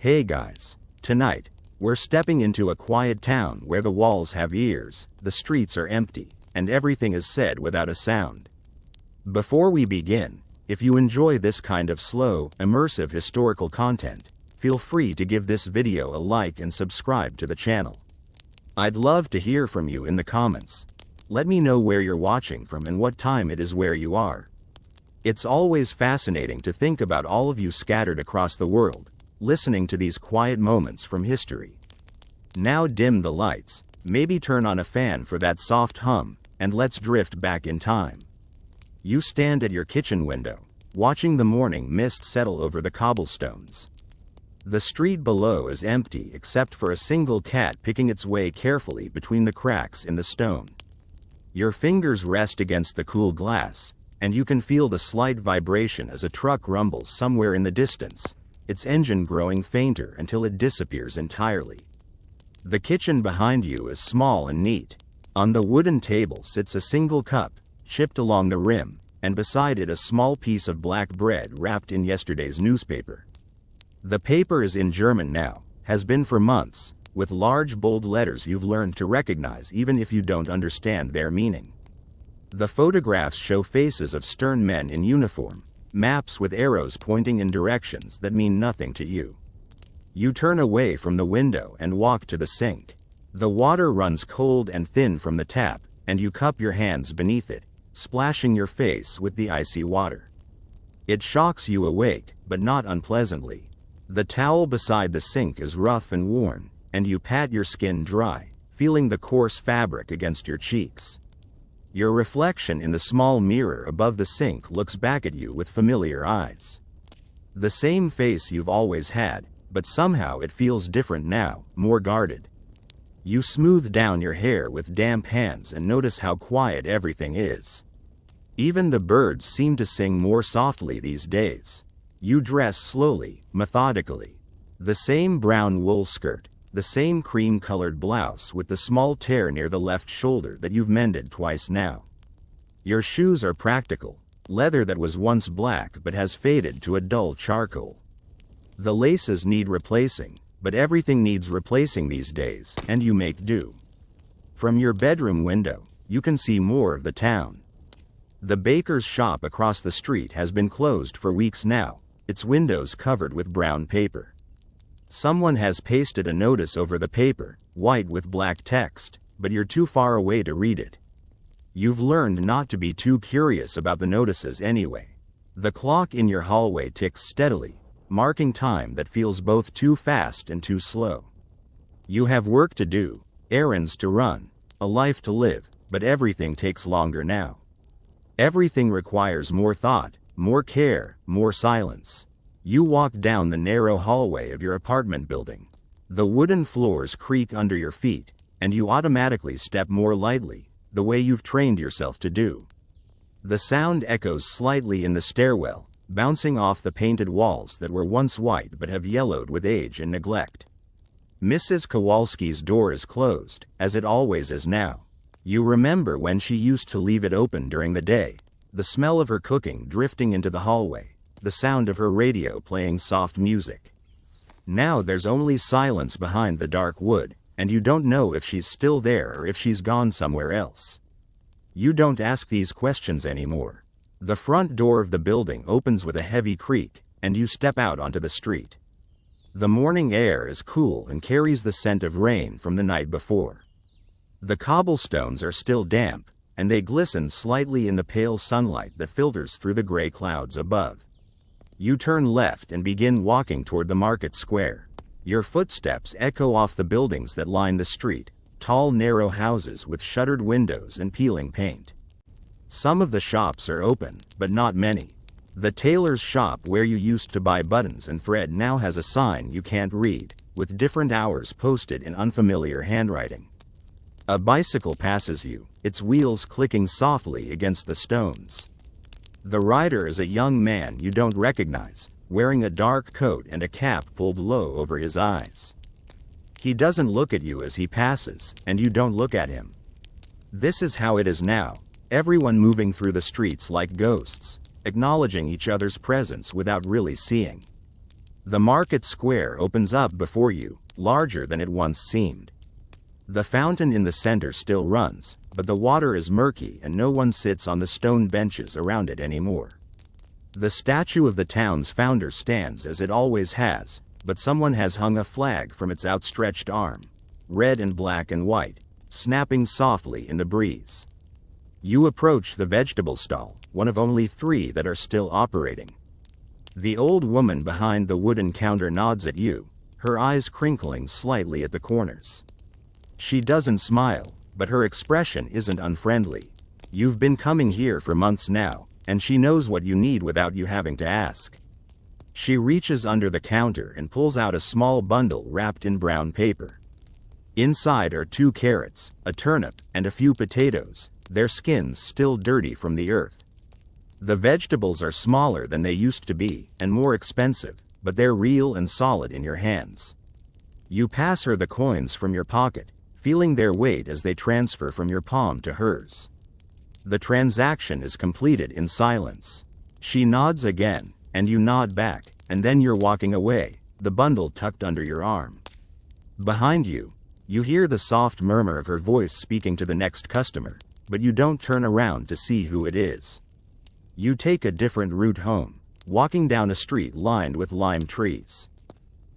Hey guys, tonight, we're stepping into a quiet town where the walls have ears, the streets are empty, and everything is said without a sound. Before we begin, if you enjoy this kind of slow, immersive historical content, feel free to give this video a like and subscribe to the channel. I'd love to hear from you in the comments. Let me know where you're watching from and what time it is where you are. It's always fascinating to think about all of you scattered across the world, listening to these quiet moments from history. Now dim the lights, maybe turn on a fan for that soft hum, and let's drift back in time. You stand at your kitchen window, watching the morning mist settle over the cobblestones. The street below is empty except for a single cat picking its way carefully between the cracks in the stone. Your fingers rest against the cool glass, and you can feel the slight vibration as a truck rumbles somewhere in the distance, its engine growing fainter until it disappears entirely. The kitchen behind you is small and neat. On the wooden table sits a single cup, chipped along the rim, and beside it a small piece of black bread wrapped in yesterday's newspaper. The paper is in German now, has been for months, with large bold letters you've learned to recognize even if you don't understand their meaning. The photographs show faces of stern men in uniform, maps with arrows pointing in directions that mean nothing to you. You turn away from the window and walk to the sink. The water runs cold and thin from the tap, and you cup your hands beneath it, splashing your face with the icy water. It shocks you awake, but not unpleasantly. The towel beside the sink is rough and worn, and you pat your skin dry, feeling the coarse fabric against your cheeks. Your reflection in the small mirror above the sink looks back at you with familiar eyes. The same face you've always had, but somehow it feels different now, more guarded. You smooth down your hair with damp hands and notice how quiet everything is. Even the birds seem to sing more softly these days. You dress slowly, methodically. The same brown wool skirt, the same cream-colored blouse with the small tear near the left shoulder that you've mended twice now. Your shoes are practical, leather that was once black but has faded to a dull charcoal. The laces need replacing, but everything needs replacing these days, and you make do. From your bedroom window, you can see more of the town. The baker's shop across the street has been closed for weeks now, its windows covered with brown paper. Someone has pasted a notice over the paper, white with black text, but you're too far away to read it. You've learned not to be too curious about the notices anyway. The clock in your hallway ticks steadily, marking time that feels both too fast and too slow. You have work to do, errands to run, a life to live, but everything takes longer now. Everything requires more thought, more care, more silence. You walk down the narrow hallway of your apartment building. The wooden floors creak under your feet, and you automatically step more lightly, the way you've trained yourself to do. The sound echoes slightly in the stairwell, bouncing off the painted walls that were once white but have yellowed with age and neglect. Mrs. Kowalski's door is closed, as it always is now. You remember when she used to leave it open during the day, the smell of her cooking drifting into the hallway, the sound of her radio playing soft music. Now there's only silence behind the dark wood, and you don't know if she's still there or if she's gone somewhere else. You don't ask these questions anymore. The front door of the building opens with a heavy creak, and you step out onto the street. The morning air is cool and carries the scent of rain from the night before. The cobblestones are still damp, and they glisten slightly in the pale sunlight that filters through the gray clouds above. You turn left and begin walking toward the market square. Your footsteps echo off the buildings that line the street, tall narrow houses with shuttered windows and peeling paint. Some of the shops are open, but not many. The tailor's shop where you used to buy buttons and thread now has a sign you can't read, with different hours posted in unfamiliar handwriting. A bicycle passes you, its wheels clicking softly against the stones. The rider is a young man you don't recognize, wearing a dark coat and a cap pulled low over his eyes. He doesn't look at you as he passes, and you don't look at him. This is how it is now, everyone moving through the streets like ghosts, acknowledging each other's presence without really seeing. The market square opens up before you, larger than it once seemed. The fountain in the center still runs, but the water is murky and no one sits on the stone benches around it anymore. The statue of the town's founder stands as it always has, but someone has hung a flag from its outstretched arm, red and black and white, snapping softly in the breeze. You approach the vegetable stall, one of only 3 that are still operating. The old woman behind the wooden counter nods at you, her eyes crinkling slightly at the corners. She doesn't smile, but her expression isn't unfriendly. You've been coming here for months now, and she knows what you need without you having to ask. She reaches under the counter and pulls out a small bundle wrapped in brown paper. Inside are 2 carrots, a turnip, and a few potatoes, their skins still dirty from the earth. The vegetables are smaller than they used to be, and more expensive, but they're real and solid in your hands. You pass her the coins from your pocket, feeling their weight as they transfer from your palm to hers. The transaction is completed in silence. She nods again, and you nod back, and then you're walking away, the bundle tucked under your arm. Behind you, you hear the soft murmur of her voice speaking to the next customer, but you don't turn around to see who it is. You take a different route home, walking down a street lined with lime trees.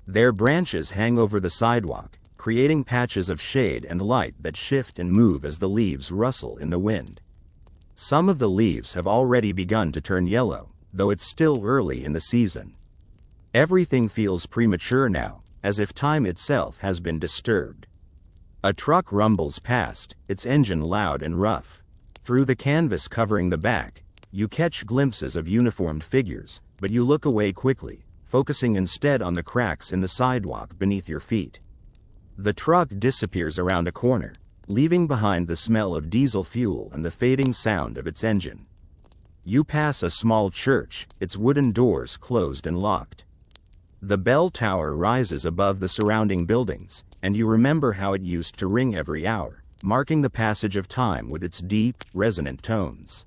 Their branches hang over the sidewalk, creating patches of shade and light that shift and move as the leaves rustle in the wind. Some of the leaves have already begun to turn yellow, though it's still early in the season. Everything feels premature now, as if time itself has been disturbed. A truck rumbles past, its engine loud and rough. Through the canvas covering the back, you catch glimpses of uniformed figures, but you look away quickly, focusing instead on the cracks in the sidewalk beneath your feet. The truck disappears around a corner, leaving behind the smell of diesel fuel and the fading sound of its engine. You pass a small church, its wooden doors closed and locked. The bell tower rises above the surrounding buildings, and you remember how it used to ring every hour, marking the passage of time with its deep, resonant tones.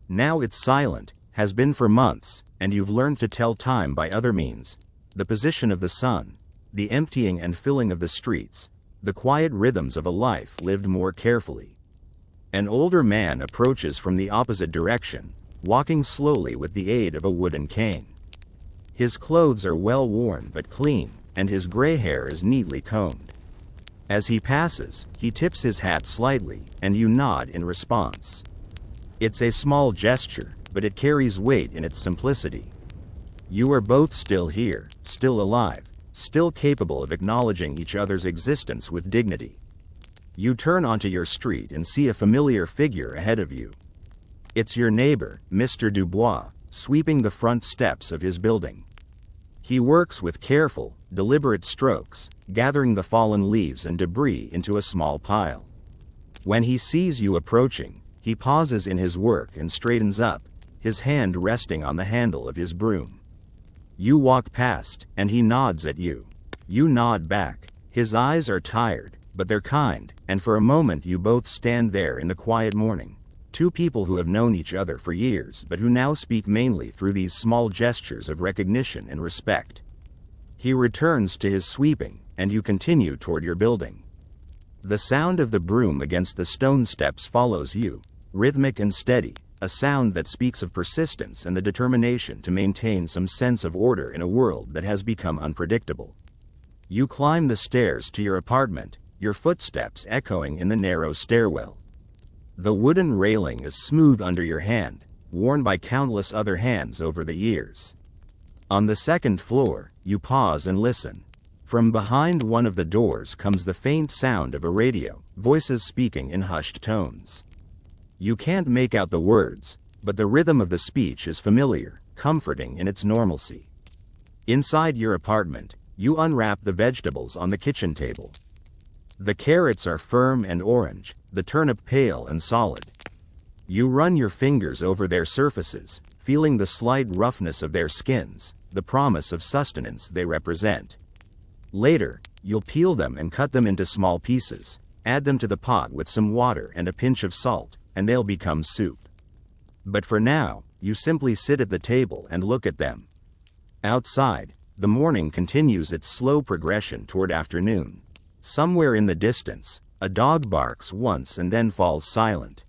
Now it's silent, has been for months, and you've learned to tell time by other means: the position of the sun, the emptying and filling of the streets, the quiet rhythms of a life lived more carefully. An older man approaches from the opposite direction, walking slowly with the aid of a wooden cane. His clothes are well worn but clean, and his gray hair is neatly combed. As he passes, he tips his hat slightly, and you nod in response. It's a small gesture, but it carries weight in its simplicity. You are both still here, still alive, still capable of acknowledging each other's existence with dignity. You turn onto your street and see a familiar figure ahead of you. It's your neighbor, Mr. Dubois, sweeping the front steps of his building. He works with careful, deliberate strokes, gathering the fallen leaves and debris into a small pile. When he sees you approaching, he pauses in his work and straightens up, his hand resting on the handle of his broom. You walk past, and he nods at you. You nod back. His eyes are tired, but they're kind, and for a moment you both stand there in the quiet morning. 2 people who have known each other for years but who now speak mainly through these small gestures of recognition and respect. He returns to his sweeping, and you continue toward your building. The sound of the broom against the stone steps follows you, rhythmic and steady, a sound that speaks of persistence and the determination to maintain some sense of order in a world that has become unpredictable. You climb the stairs to your apartment, your footsteps echoing in the narrow stairwell. The wooden railing is smooth under your hand, worn by countless other hands over the years. On the 2nd floor, you pause and listen. From behind one of the doors comes the faint sound of a radio, voices speaking in hushed tones. You can't make out the words, but the rhythm of the speech is familiar, comforting in its normalcy. Inside your apartment, you unwrap the vegetables on the kitchen table. The carrots are firm and orange, the turnip pale and solid. You run your fingers over their surfaces, feeling the slight roughness of their skins, the promise of sustenance they represent. Later, you'll peel them and cut them into small pieces, add them to the pot with some water and a pinch of salt, and they'll become soup. But for now, you simply sit at the table and look at them. Outside, The morning continues its slow progression toward afternoon. Somewhere in the distance, a dog barks once and then falls silent.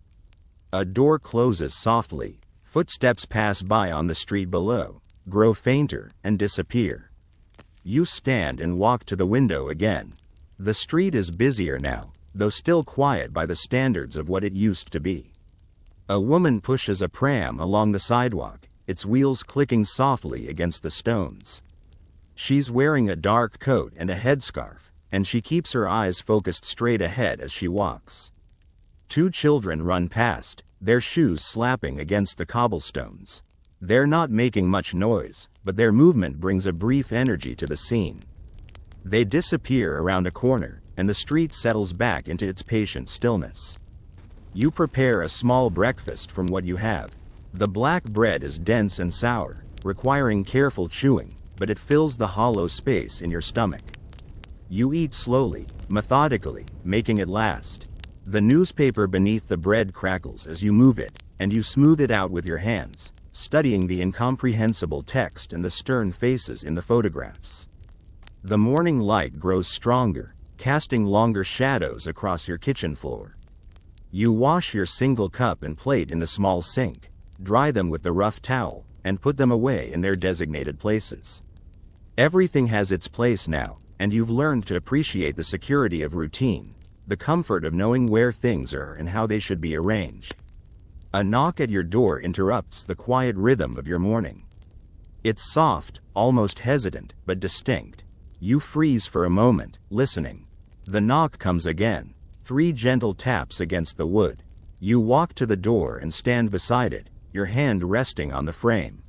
A door closes softly, footsteps pass by on the street below, grow fainter, and disappear. You stand and walk to the window again. The street is busier now, though still quiet by the standards of what it used to be. A woman pushes a pram along the sidewalk, its wheels clicking softly against the stones. She's wearing a dark coat and a headscarf, and she keeps her eyes focused straight ahead as she walks. Two children run past, their shoes slapping against the cobblestones. They're not making much noise, but their movement brings a brief energy to the scene. They disappear around a corner, and the street settles back into its patient stillness. You prepare a small breakfast from what you have. The black bread is dense and sour, requiring careful chewing, but it fills the hollow space in your stomach. You eat slowly, methodically, making it last. The newspaper beneath the bread crackles as you move it, and you smooth it out with your hands, studying the incomprehensible text and the stern faces in the photographs. The morning light grows stronger, casting longer shadows across your kitchen floor. You wash your single cup and plate in the small sink, dry them with the rough towel, and put them away in their designated places. Everything has its place now, and you've learned to appreciate the security of routine, the comfort of knowing where things are and how they should be arranged. A knock at your door interrupts the quiet rhythm of your morning. It's soft, almost hesitant, but distinct. You freeze for a moment, listening. The knock comes again, 3 gentle taps against the wood. You walk to the door and stand beside it, your hand resting on the frame.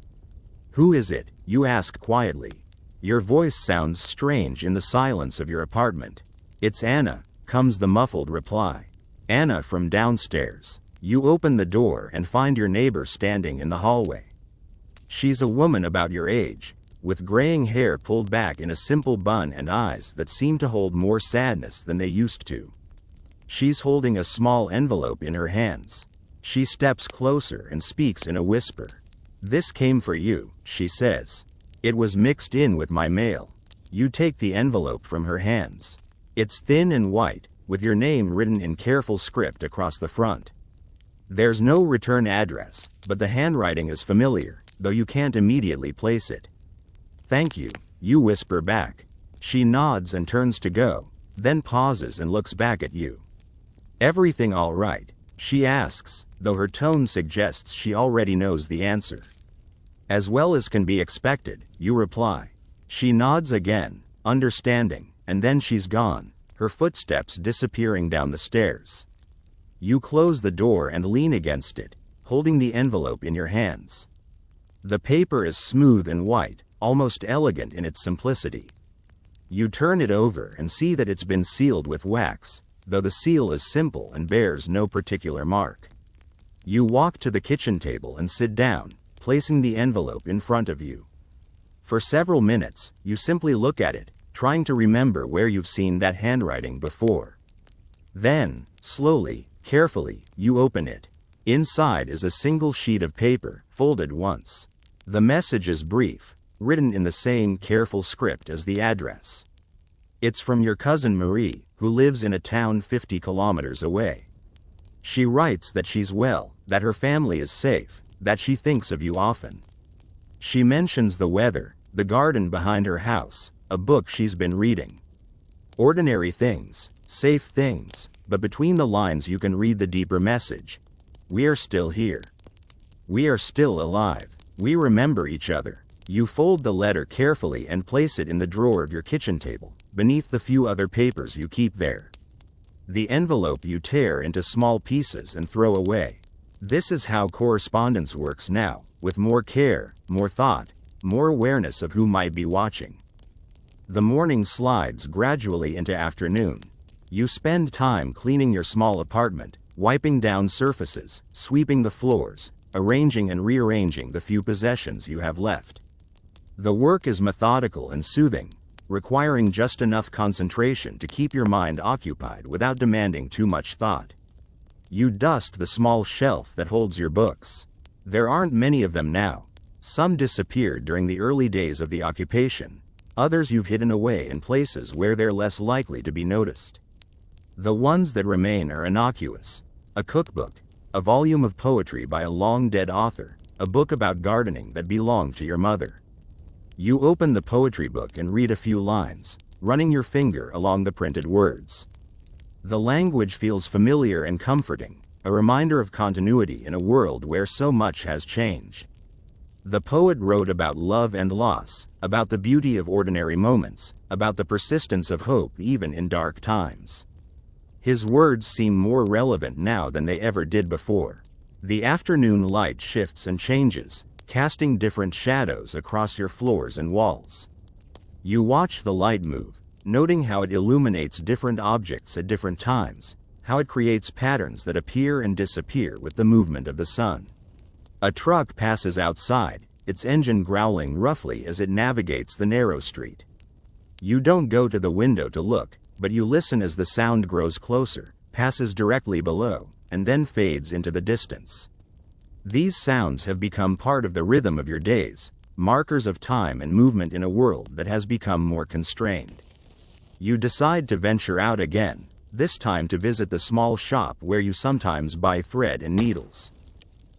"Who is it?" you ask quietly. Your voice sounds strange in the silence of your apartment. "It's Anna," comes the muffled reply. "Anna from downstairs." You open the door and find your neighbor standing in the hallway. She's a woman about your age, with graying hair pulled back in a simple bun and eyes that seem to hold more sadness than they used to. She's holding a small envelope in her hands. She steps closer and speaks in a whisper. "This came for you," she says. "It was mixed in with my mail." You take the envelope from her hands. It's thin and white, with your name written in careful script across the front. There's no return address, but the handwriting is familiar, though you can't immediately place it. "Thank you," you whisper back. She nods and turns to go, then pauses and looks back at you. "Everything all right?" she asks, though her tone suggests she already knows the answer. "As well as can be expected," you reply. She nods again, understanding, and then she's gone, her footsteps disappearing down the stairs. You close the door and lean against it, holding the envelope in your hands. The paper is smooth and white, almost elegant in its simplicity. You turn it over and see that it's been sealed with wax, though the seal is simple and bears no particular mark. You walk to the kitchen table and sit down, placing the envelope in front of you. For several minutes, you simply look at it, trying to remember where you've seen that handwriting before. Then, slowly, carefully, you open it. Inside is a single sheet of paper, folded once. The message is brief, written in the same careful script as the address. It's from your cousin Marie, who lives in a town 50 kilometers away. She writes that she's well, that her family is safe, that she thinks of you often. She mentions the weather, the garden behind her house, a book she's been reading. Ordinary things, safe things, but between the lines you can read the deeper message. We're still here. We are still alive. We remember each other. You fold the letter carefully and place it in the drawer of your kitchen table, beneath the few other papers you keep there. The envelope you tear into small pieces and throw away. This is how correspondence works now, with more care, more thought, more awareness of who might be watching. The morning slides gradually into afternoon. You spend time cleaning your small apartment, wiping down surfaces, sweeping the floors, arranging and rearranging the few possessions you have left. The work is methodical and soothing, requiring just enough concentration to keep your mind occupied without demanding too much thought. You dust the small shelf that holds your books. There aren't many of them now. Some disappeared during the early days of the occupation, Others you've hidden away in places where they're less likely to be noticed. The ones that remain are innocuous. A cookbook, a volume of poetry by a long-dead author, a book about gardening that belonged to your mother. You open the poetry book and read a few lines, running your finger along the printed words. The language feels familiar and comforting, a reminder of continuity in a world where so much has changed. The poet wrote about love and loss, about the beauty of ordinary moments, about the persistence of hope even in dark times. His words seem more relevant now than they ever did before. The afternoon light shifts and changes, casting different shadows across your floors and walls. You watch the light move, noting how it illuminates different objects at different times, how it creates patterns that appear and disappear with the movement of the sun. A truck passes outside, its engine growling roughly as it navigates the narrow street. You don't go to the window to look, but you listen as the sound grows closer, passes directly below, and then fades into the distance. These sounds have become part of the rhythm of your days, markers of time and movement in a world that has become more constrained. You decide to venture out again, this time to visit the small shop where you sometimes buy thread and needles.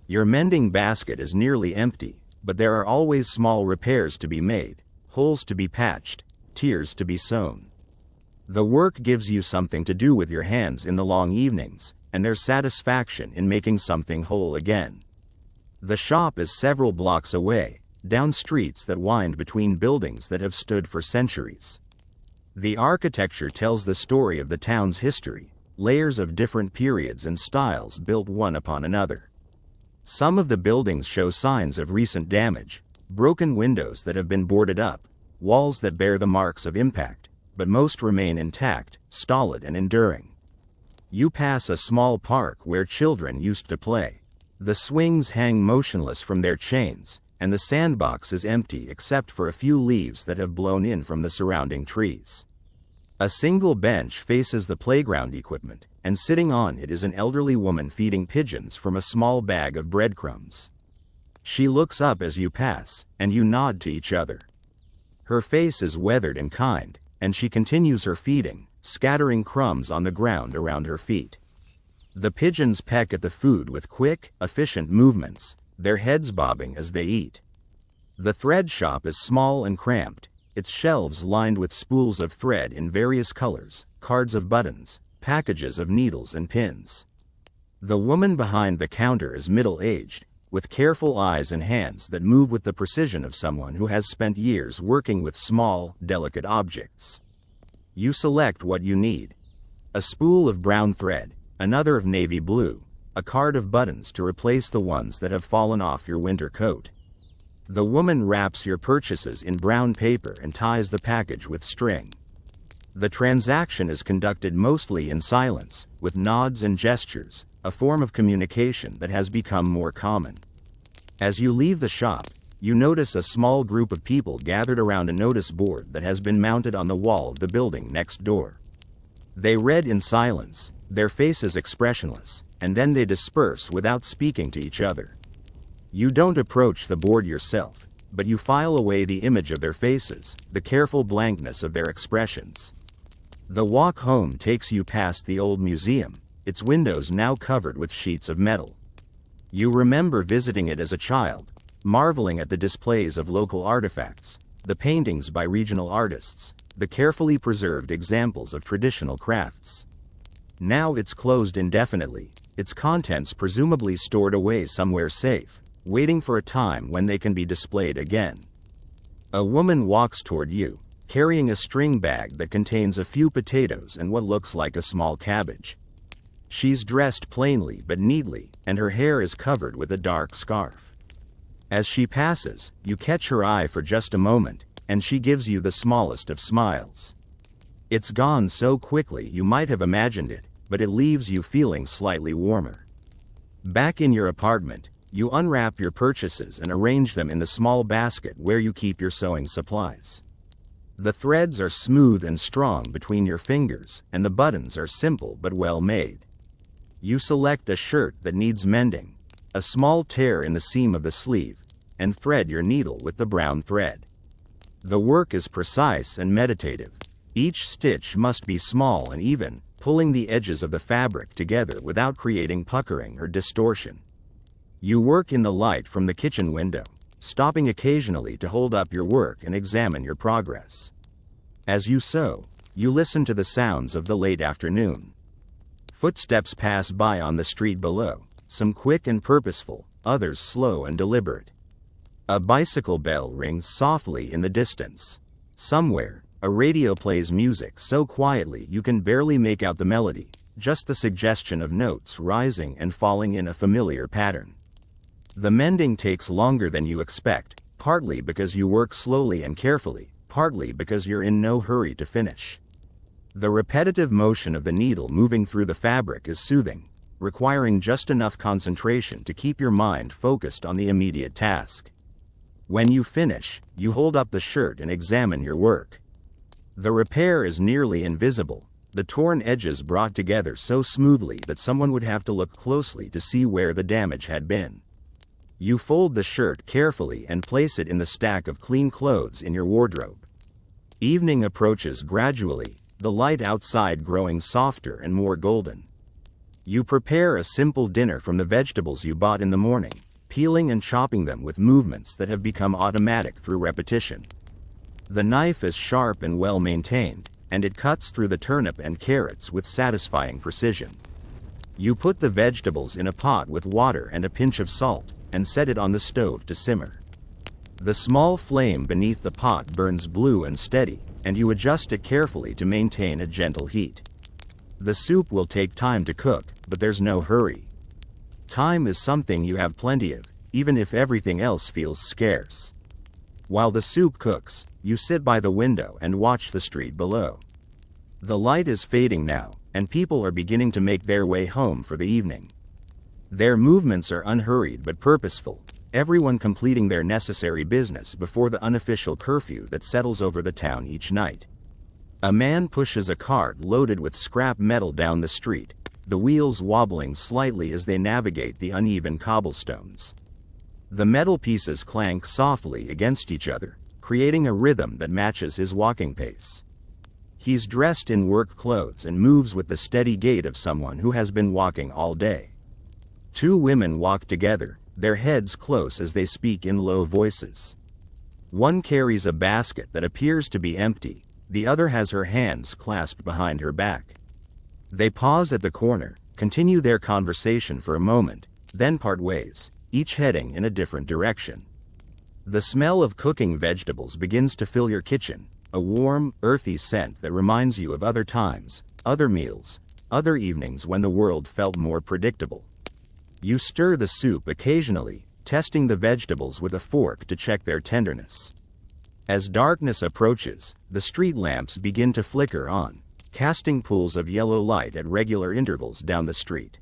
Your mending basket is nearly empty, but there are always small repairs to be made, holes to be patched, tears to be sown. The work gives you something to do with your hands in the long evenings, and there's satisfaction in making something whole again. The shop is several blocks away, down streets that wind between buildings that have stood for centuries. The architecture tells the story of the town's history, layers of different periods and styles built one upon another. Some of the buildings show signs of recent damage, broken windows that have been boarded up, walls that bear the marks of impact, but most remain intact, stolid and enduring. You pass a small park where children used to play. The swings hang motionless from their chains, and the sandbox is empty except for a few leaves that have blown in from the surrounding trees. A single bench faces the playground equipment, and sitting on it is an elderly woman feeding pigeons from a small bag of breadcrumbs. She looks up as you pass, and you nod to each other. Her face is weathered and kind, and she continues her feeding, scattering crumbs on the ground around her feet. The pigeons peck at the food with quick, efficient movements, their heads bobbing as they eat. The thread shop is small and cramped, its shelves lined with spools of thread in various colors, cards of buttons, packages of needles and pins. The woman behind the counter is middle-aged, with careful eyes and hands that move with the precision of someone who has spent years working with small, delicate objects. You select what you need. A spool of brown thread, another of navy blue, a card of buttons to replace the ones that have fallen off your winter coat. The woman wraps your purchases in brown paper and ties the package with string. The transaction is conducted mostly in silence, with nods and gestures, a form of communication that has become more common. As you leave the shop, you notice a small group of people gathered around a notice board that has been mounted on the wall of the building next door. They read in silence, their faces expressionless, and then they disperse without speaking to each other. You don't approach the board yourself, but you file away the image of their faces, the careful blankness of their expressions. The walk home takes you past the old museum, its windows now covered with sheets of metal. You remember visiting it as a child, marveling at the displays of local artifacts, the paintings by regional artists, the carefully preserved examples of traditional crafts. Now it's closed indefinitely, its contents presumably stored away somewhere safe, waiting for a time when they can be displayed again. A woman walks toward you, carrying a string bag that contains a few potatoes and what looks like a small cabbage. She's dressed plainly but neatly, and her hair is covered with a dark scarf. As she passes, you catch her eye for just a moment, and she gives you the smallest of smiles. It's gone so quickly you might have imagined it, but it leaves you feeling slightly warmer. Back in your apartment, you unwrap your purchases and arrange them in the small basket where you keep your sewing supplies. The threads are smooth and strong between your fingers, and the buttons are simple but well made. You select a shirt that needs mending, a small tear in the seam of the sleeve, and thread your needle with the brown thread. The work is precise and meditative. Each stitch must be small and even, pulling the edges of the fabric together without creating puckering or distortion. You work in the light from the kitchen window, stopping occasionally to hold up your work and examine your progress. As you sew, you listen to the sounds of the late afternoon. Footsteps pass by on the street below, some quick and purposeful, others slow and deliberate. A bicycle bell rings softly in the distance. Somewhere, a radio plays music so quietly you can barely make out the melody, just the suggestion of notes rising and falling in a familiar pattern. The mending takes longer than you expect, partly because you work slowly and carefully, partly because you're in no hurry to finish. The repetitive motion of the needle moving through the fabric is soothing, requiring just enough concentration to keep your mind focused on the immediate task. When you finish, you hold up the shirt and examine your work. The repair is nearly invisible, the torn edges brought together so smoothly that someone would have to look closely to see where the damage had been. You fold the shirt carefully and place it in the stack of clean clothes in your wardrobe. Evening approaches gradually, the light outside growing softer and more golden. You prepare a simple dinner from the vegetables you bought in the morning, peeling and chopping them with movements that have become automatic through repetition. The knife is sharp and well maintained, and it cuts through the turnip and carrots with satisfying precision. You put the vegetables in a pot with water and a pinch of salt, and set it on the stove to simmer. The small flame beneath the pot burns blue and steady, and you adjust it carefully to maintain a gentle heat. The soup will take time to cook, but there's no hurry. Time is something you have plenty of, even if everything else feels scarce. While the soup cooks, you sit by the window and watch the street below. The light is fading now, and people are beginning to make their way home for the evening. Their movements are unhurried but purposeful, everyone completing their necessary business before the unofficial curfew that settles over the town each night. A man pushes a cart loaded with scrap metal down the street, the wheels wobbling slightly as they navigate the uneven cobblestones. The metal pieces clank softly against each other, creating a rhythm that matches his walking pace. He's dressed in work clothes and moves with the steady gait of someone who has been walking all day. Two women walk together, their heads close as they speak in low voices. One carries a basket that appears to be empty, the other has her hands clasped behind her back. They pause at the corner, continue their conversation for a moment, then part ways, each heading in a different direction. The smell of cooking vegetables begins to fill your kitchen, a warm, earthy scent that reminds you of other times, other meals, other evenings when the world felt more predictable. You stir the soup occasionally, testing the vegetables with a fork to check their tenderness. As darkness approaches, the street lamps begin to flicker on, casting pools of yellow light at regular intervals down the street.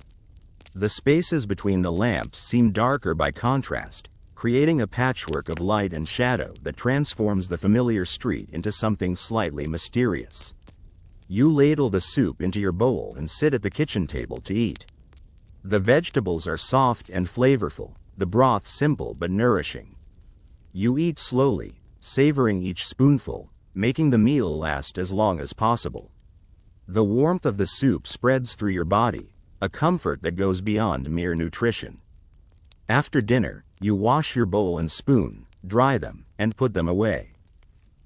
The spaces between the lamps seem darker by contrast, creating a patchwork of light and shadow that transforms the familiar street into something slightly mysterious. You ladle the soup into your bowl and sit at the kitchen table to eat. The vegetables are soft and flavorful, the broth simple but nourishing. You eat slowly, savoring each spoonful, making the meal last as long as possible. The warmth of the soup spreads through your body, a comfort that goes beyond mere nutrition. After dinner, you wash your bowl and spoon, dry them, and put them away.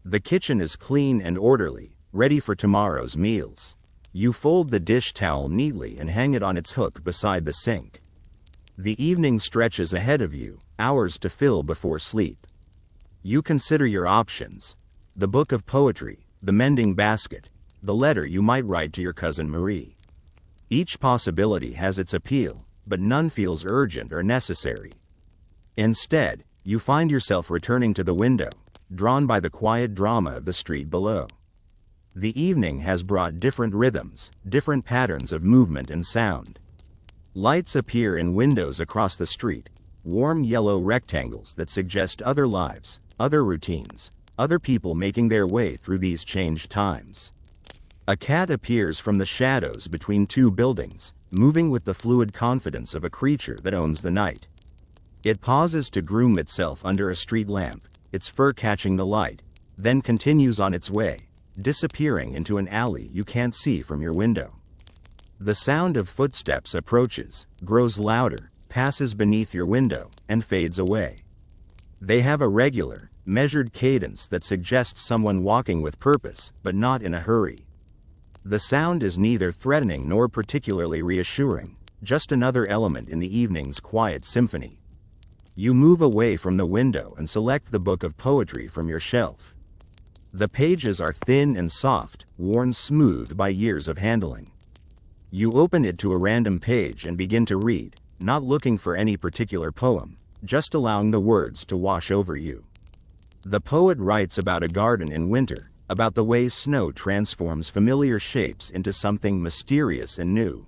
The kitchen is clean and orderly, ready for tomorrow's meals. You fold the dish towel neatly and hang it on its hook beside the sink. The evening stretches ahead of you, hours to fill before sleep. You consider your options: the book of poetry, the mending basket, the letter you might write to your cousin Marie. Each possibility has its appeal, but none feels urgent or necessary. Instead, you find yourself returning to the window, drawn by the quiet drama of the street below. The evening has brought different rhythms, different patterns of movement and sound. Lights appear in windows across the street, warm yellow rectangles that suggest other lives, other routines, other people making their way through these changed times. A cat appears from the shadows between two buildings, moving with the fluid confidence of a creature that owns the night. It pauses to groom itself under a street lamp, its fur catching the light, then continues on its way, disappearing into an alley you can't see from your window. The sound of footsteps approaches, grows louder, passes beneath your window, and fades away. They have a regular, measured cadence that suggests someone walking with purpose, but not in a hurry. The sound is neither threatening nor particularly reassuring, just another element in the evening's quiet symphony. You move away from the window and select the book of poetry from your shelf. The pages are thin and soft, worn smooth by years of handling. You open it to a random page and begin to read, not looking for any particular poem, just allowing the words to wash over you. The poet writes about a garden in winter, about the way snow transforms familiar shapes into something mysterious and new.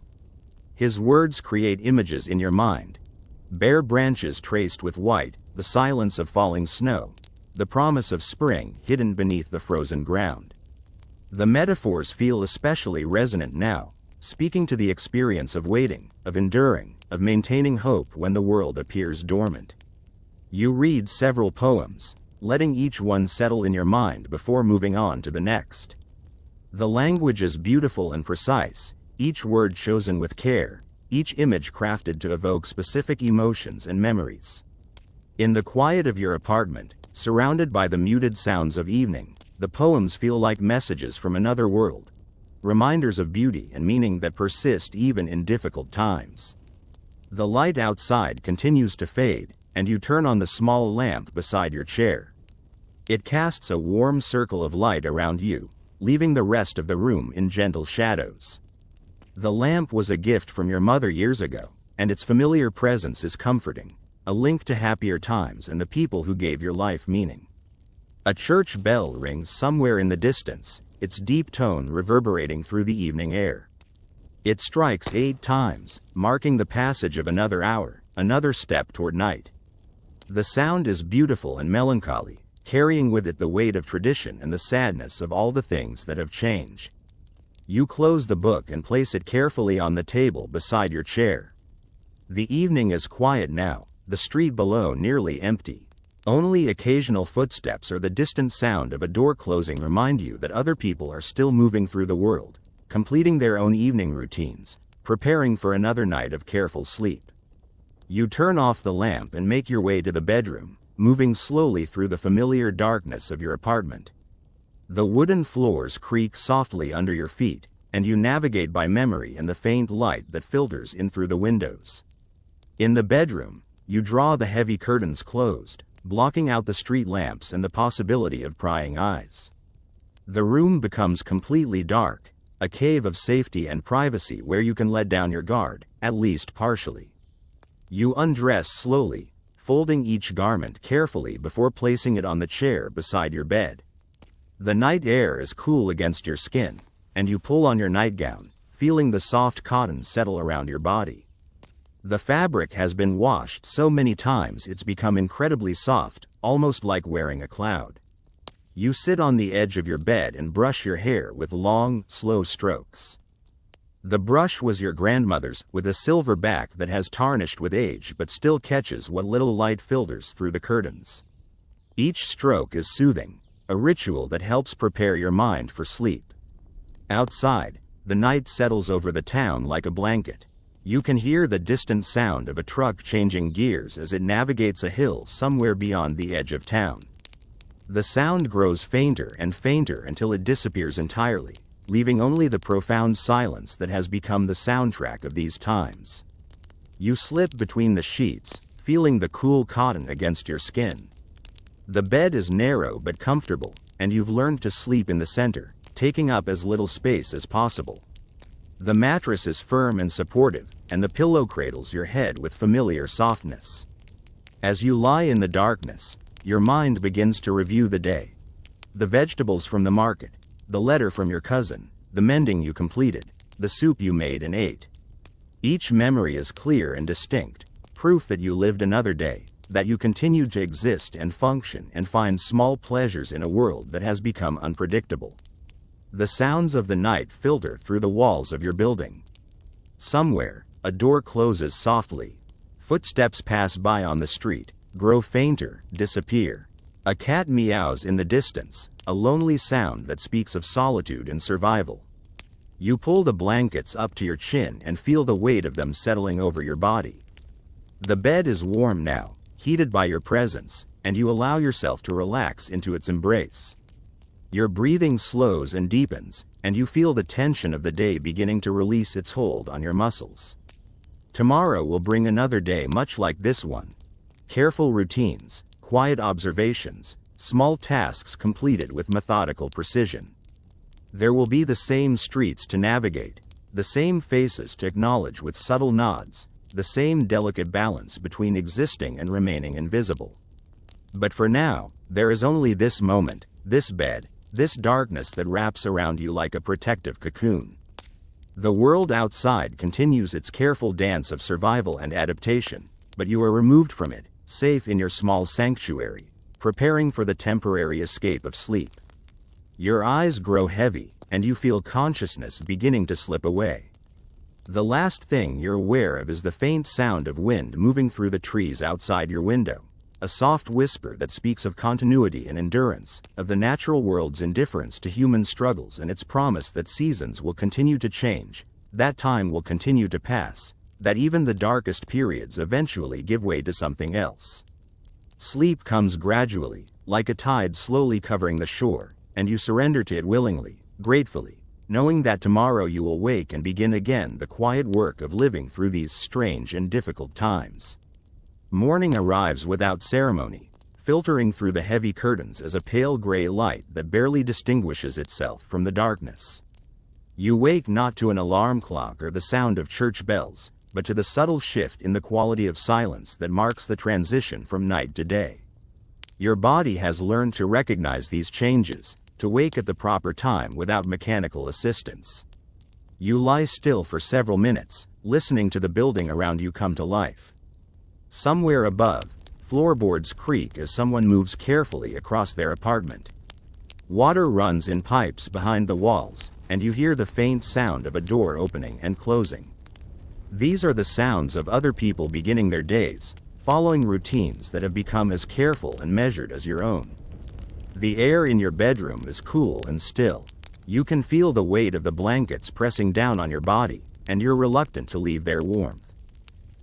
His words create images in your mind. Bare branches traced with white, the silence of falling snow, the promise of spring hidden beneath the frozen ground. The metaphors feel especially resonant now, speaking to the experience of waiting, of enduring, of maintaining hope when the world appears dormant. You read several poems, letting each one settle in your mind before moving on to the next. The language is beautiful and precise, each word chosen with care, each image crafted to evoke specific emotions and memories. In the quiet of your apartment, surrounded by the muted sounds of evening, the poems feel like messages from another world, reminders of beauty and meaning that persist even in difficult times. The light outside continues to fade, and you turn on the small lamp beside your chair. It casts a warm circle of light around you, leaving the rest of the room in gentle shadows. The lamp was a gift from your mother years ago, and its familiar presence is comforting, a link to happier times and the people who gave your life meaning. A church bell rings somewhere in the distance, its deep tone reverberating through the evening air. It strikes 8 times, marking the passage of another hour, another step toward night. The sound is beautiful and melancholy, carrying with it the weight of tradition and the sadness of all the things that have changed. You close the book and place it carefully on the table beside your chair. The evening is quiet now, the street below nearly empty. Only occasional footsteps or the distant sound of a door closing remind you that other people are still moving through the world, completing their own evening routines, preparing for another night of careful sleep. You turn off the lamp and make your way to the bedroom, moving slowly through the familiar darkness of your apartment. The wooden floors creak softly under your feet, and you navigate by memory in the faint light that filters in through the windows. In the bedroom, you draw the heavy curtains closed, blocking out the street lamps and the possibility of prying eyes. The room becomes completely dark, a cave of safety and privacy where you can let down your guard, at least partially. You undress slowly, folding each garment carefully before placing it on the chair beside your bed. The night air is cool against your skin, and you pull on your nightgown, feeling the soft cotton settle around your body. The fabric has been washed so many times it's become incredibly soft, almost like wearing a cloud. You sit on the edge of your bed and brush your hair with long, slow strokes. The brush was your grandmother's, with a silver back that has tarnished with age but still catches what little light filters through the curtains. Each stroke is soothing, a ritual that helps prepare your mind for sleep. Outside, the night settles over the town like a blanket. You can hear the distant sound of a truck changing gears as it navigates a hill somewhere beyond the edge of town. The sound grows fainter and fainter until it disappears entirely, leaving only the profound silence that has become the soundtrack of these times. You slip between the sheets, feeling the cool cotton against your skin. The bed is narrow but comfortable, and you've learned to sleep in the center, taking up as little space as possible. The mattress is firm and supportive, and the pillow cradles your head with familiar softness. As you lie in the darkness, your mind begins to review the day. The vegetables from the market, the letter from your cousin, the mending you completed, the soup you made and ate. Each memory is clear and distinct, proof that you lived another day, that you continued to exist and function and find small pleasures in a world that has become unpredictable. The sounds of the night filter through the walls of your building. Somewhere, a door closes softly. Footsteps pass by on the street, grow fainter, disappear. A cat meows in the distance, a lonely sound that speaks of solitude and survival. You pull the blankets up to your chin and feel the weight of them settling over your body. The bed is warm now, heated by your presence, and you allow yourself to relax into its embrace. Your breathing slows and deepens, and you feel the tension of the day beginning to release its hold on your muscles. Tomorrow will bring another day much like this one. Careful routines, quiet observations, small tasks completed with methodical precision. There will be the same streets to navigate, the same faces to acknowledge with subtle nods, the same delicate balance between existing and remaining invisible. But for now, there is only this moment, this bed, this darkness that wraps around you like a protective cocoon. The world outside continues its careful dance of survival and adaptation, but you are removed from it, safe in your small sanctuary, preparing for the temporary escape of sleep. Your eyes grow heavy, and you feel consciousness beginning to slip away. The last thing you're aware of is the faint sound of wind moving through the trees outside your window, a soft whisper that speaks of continuity and endurance, of the natural world's indifference to human struggles and its promise that seasons will continue to change, that time will continue to pass, that even the darkest periods eventually give way to something else. Sleep comes gradually, like a tide slowly covering the shore, and you surrender to it willingly, gratefully, knowing that tomorrow you will wake and begin again the quiet work of living through these strange and difficult times. Morning arrives without ceremony, filtering through the heavy curtains as a pale gray light that barely distinguishes itself from the darkness. You wake not to an alarm clock or the sound of church bells, but to the subtle shift in the quality of silence that marks the transition from night to day. Your body has learned to recognize these changes, to wake at the proper time without mechanical assistance. You lie still for several minutes, listening to the building around you come to life. Somewhere above, floorboards creak as someone moves carefully across their apartment. Water runs in pipes behind the walls, and you hear the faint sound of a door opening and closing. These are the sounds of other people beginning their days, following routines that have become as careful and measured as your own. The air in your bedroom is cool and still. You can feel the weight of the blankets pressing down on your body, and you're reluctant to leave their warmth.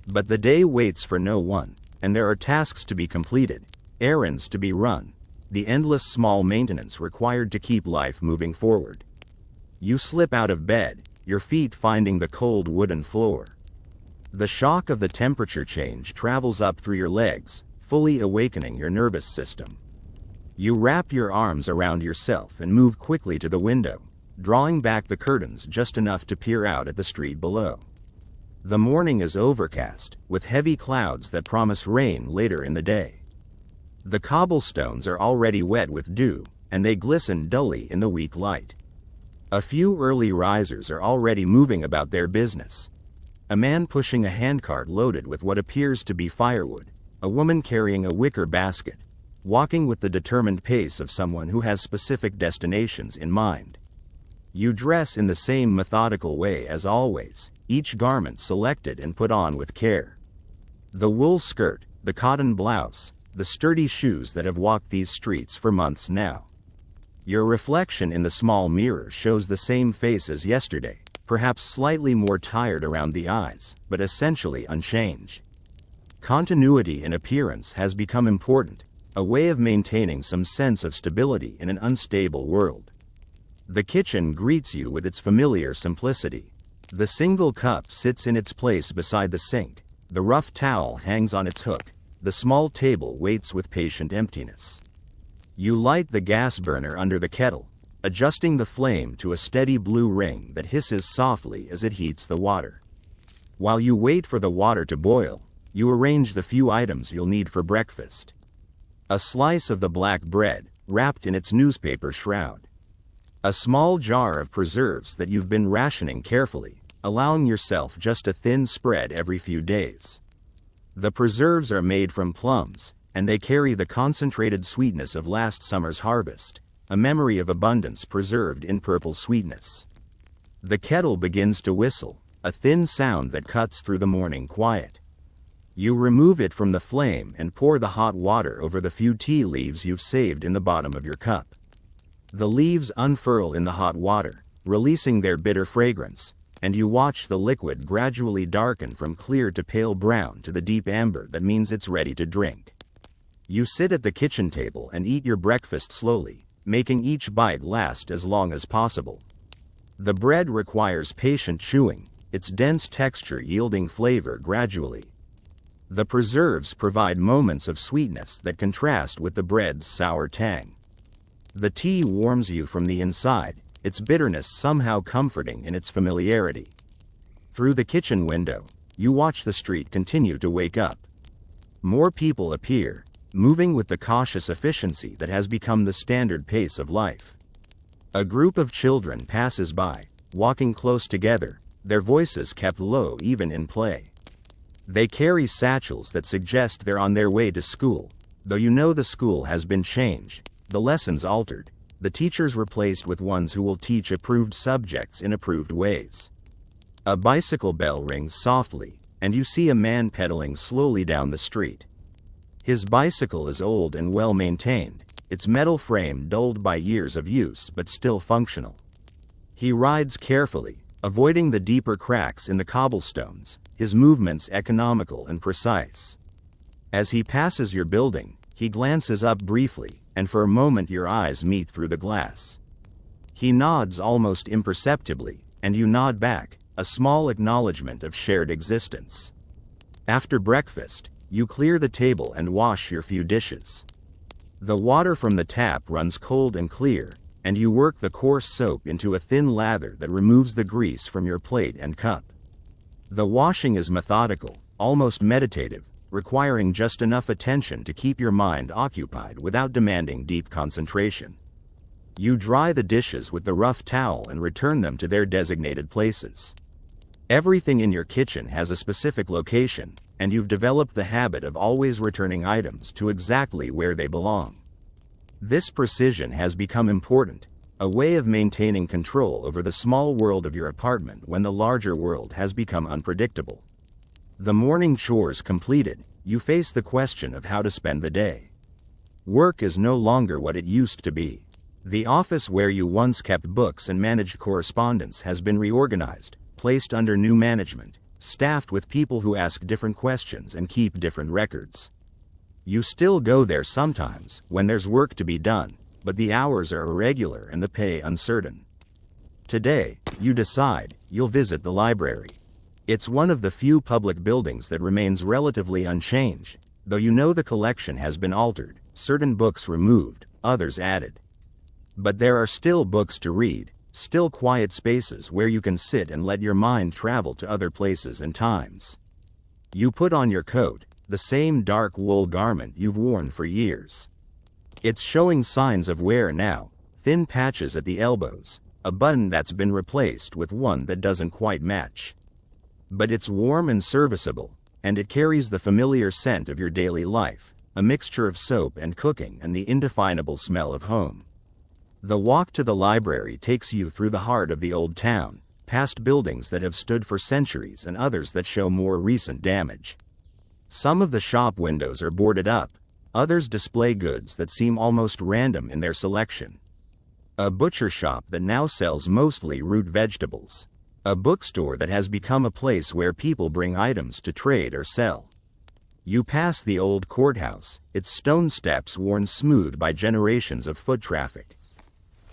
But the day waits for no one, and there are tasks to be completed, errands to be run, the endless small maintenance required to keep life moving forward. You slip out of bed, your feet finding the cold wooden floor. The shock of the temperature change travels up through your legs, fully awakening your nervous system. You wrap your arms around yourself and move quickly to the window, drawing back the curtains just enough to peer out at the street below. The morning is overcast, with heavy clouds that promise rain later in the day. The cobblestones are already wet with dew, and they glisten dully in the weak light. A few early risers are already moving about their business. A man pushing a handcart loaded with what appears to be firewood, a woman carrying a wicker basket, walking with the determined pace of someone who has specific destinations in mind. You dress in the same methodical way as always, each garment selected and put on with care. The wool skirt, the cotton blouse, the sturdy shoes that have walked these streets for months now. Your reflection in the small mirror shows the same face as yesterday, perhaps slightly more tired around the eyes, but essentially unchanged. Continuity in appearance has become important, a way of maintaining some sense of stability in an unstable world. The kitchen greets you with its familiar simplicity. The single cup sits in its place beside the sink, the rough towel hangs on its hook, the small table waits with patient emptiness. You light the gas burner under the kettle, adjusting the flame to a steady blue ring that hisses softly as it heats the water. While you wait for the water to boil, you arrange the few items you'll need for breakfast. A slice of the black bread, wrapped in its newspaper shroud. A small jar of preserves that you've been rationing carefully, allowing yourself just a thin spread every few days. The preserves are made from plums, and they carry the concentrated sweetness of last summer's harvest, a memory of abundance preserved in purple sweetness. The kettle begins to whistle, a thin sound that cuts through the morning quiet. You remove it from the flame and pour the hot water over the few tea leaves you've saved in the bottom of your cup. The leaves unfurl in the hot water, releasing their bitter fragrance, and you watch the liquid gradually darken from clear to pale brown to the deep amber that means it's ready to drink. You sit at the kitchen table and eat your breakfast slowly, making each bite last as long as possible. The bread requires patient chewing, its dense texture yielding flavor gradually. The preserves provide moments of sweetness that contrast with the bread's sour tang. The tea warms you from the inside, its bitterness somehow comforting in its familiarity. Through the kitchen window, you watch the street continue to wake up. More people appear, moving with the cautious efficiency that has become the standard pace of life. A group of children passes by, walking close together, their voices kept low even in play. They carry satchels that suggest they're on their way to school, though you know the school has been changed, the lessons altered, the teachers replaced with ones who will teach approved subjects in approved ways. A bicycle bell rings softly, and you see a man pedaling slowly down the street. His bicycle is old and well maintained, its metal frame dulled by years of use but still functional. He rides carefully, avoiding the deeper cracks in the cobblestones, his movements economical and precise. As he passes your building, he glances up briefly, and for a moment your eyes meet through the glass. He nods almost imperceptibly, and you nod back, a small acknowledgement of shared existence. After breakfast, you clear the table and wash your few dishes. The water from the tap runs cold and clear, and you work the coarse soap into a thin lather that removes the grease from your plate and cup. The washing is methodical, almost meditative, requiring just enough attention to keep your mind occupied without demanding deep concentration. You dry the dishes with the rough towel and return them to their designated places. Everything in your kitchen has a specific location, and you've developed the habit of always returning items to exactly where they belong. This precision has become important, a way of maintaining control over the small world of your apartment when the larger world has become unpredictable. The morning chores completed, you face the question of how to spend the day. Work is no longer what it used to be. The office where you once kept books and managed correspondence has been reorganized, placed under new management, staffed with people who ask different questions and keep different records. You still go there sometimes, when there's work to be done, but the hours are irregular and the pay uncertain. Today, you decide, you'll visit the library. It's one of the few public buildings that remains relatively unchanged, though you know the collection has been altered, certain books removed, others added. But there are still books to read, still quiet spaces where you can sit and let your mind travel to other places and times. You put on your coat, the same dark wool garment you've worn for years. It's showing signs of wear now, thin patches at the elbows, a button that's been replaced with one that doesn't quite match. But it's warm and serviceable, and it carries the familiar scent of your daily life, a mixture of soap and cooking and the indefinable smell of home. The walk to the library takes you through the heart of the old town, past buildings that have stood for centuries and others that show more recent damage. Some of the shop windows are boarded up, others display goods that seem almost random in their selection. A butcher shop that now sells mostly root vegetables. A bookstore that has become a place where people bring items to trade or sell. You pass the old courthouse, its stone steps worn smooth by generations of foot traffic.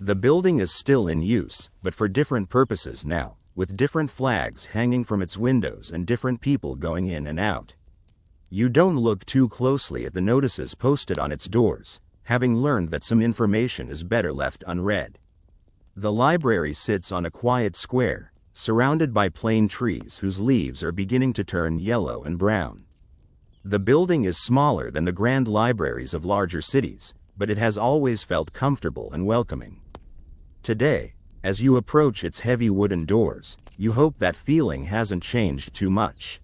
The building is still in use, but for different purposes now, with different flags hanging from its windows and different people going in and out. You don't look too closely at the notices posted on its doors, having learned that some information is better left unread. The library sits on a quiet square, surrounded by plane trees whose leaves are beginning to turn yellow and brown. The building is smaller than the grand libraries of larger cities, but it has always felt comfortable and welcoming. Today, as you approach its heavy wooden doors, you hope that feeling hasn't changed too much.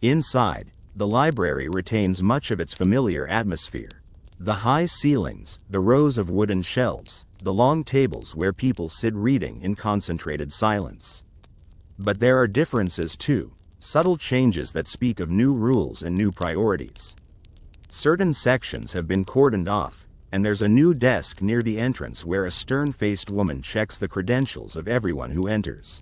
Inside, the library retains much of its familiar atmosphere. The high ceilings, the rows of wooden shelves, the long tables where people sit reading in concentrated silence. But there are differences too. subtle changes that speak of new rules and new priorities. Certain sections have been cordoned off, and there's a new desk near the entrance where a stern-faced woman checks the credentials of everyone who enters.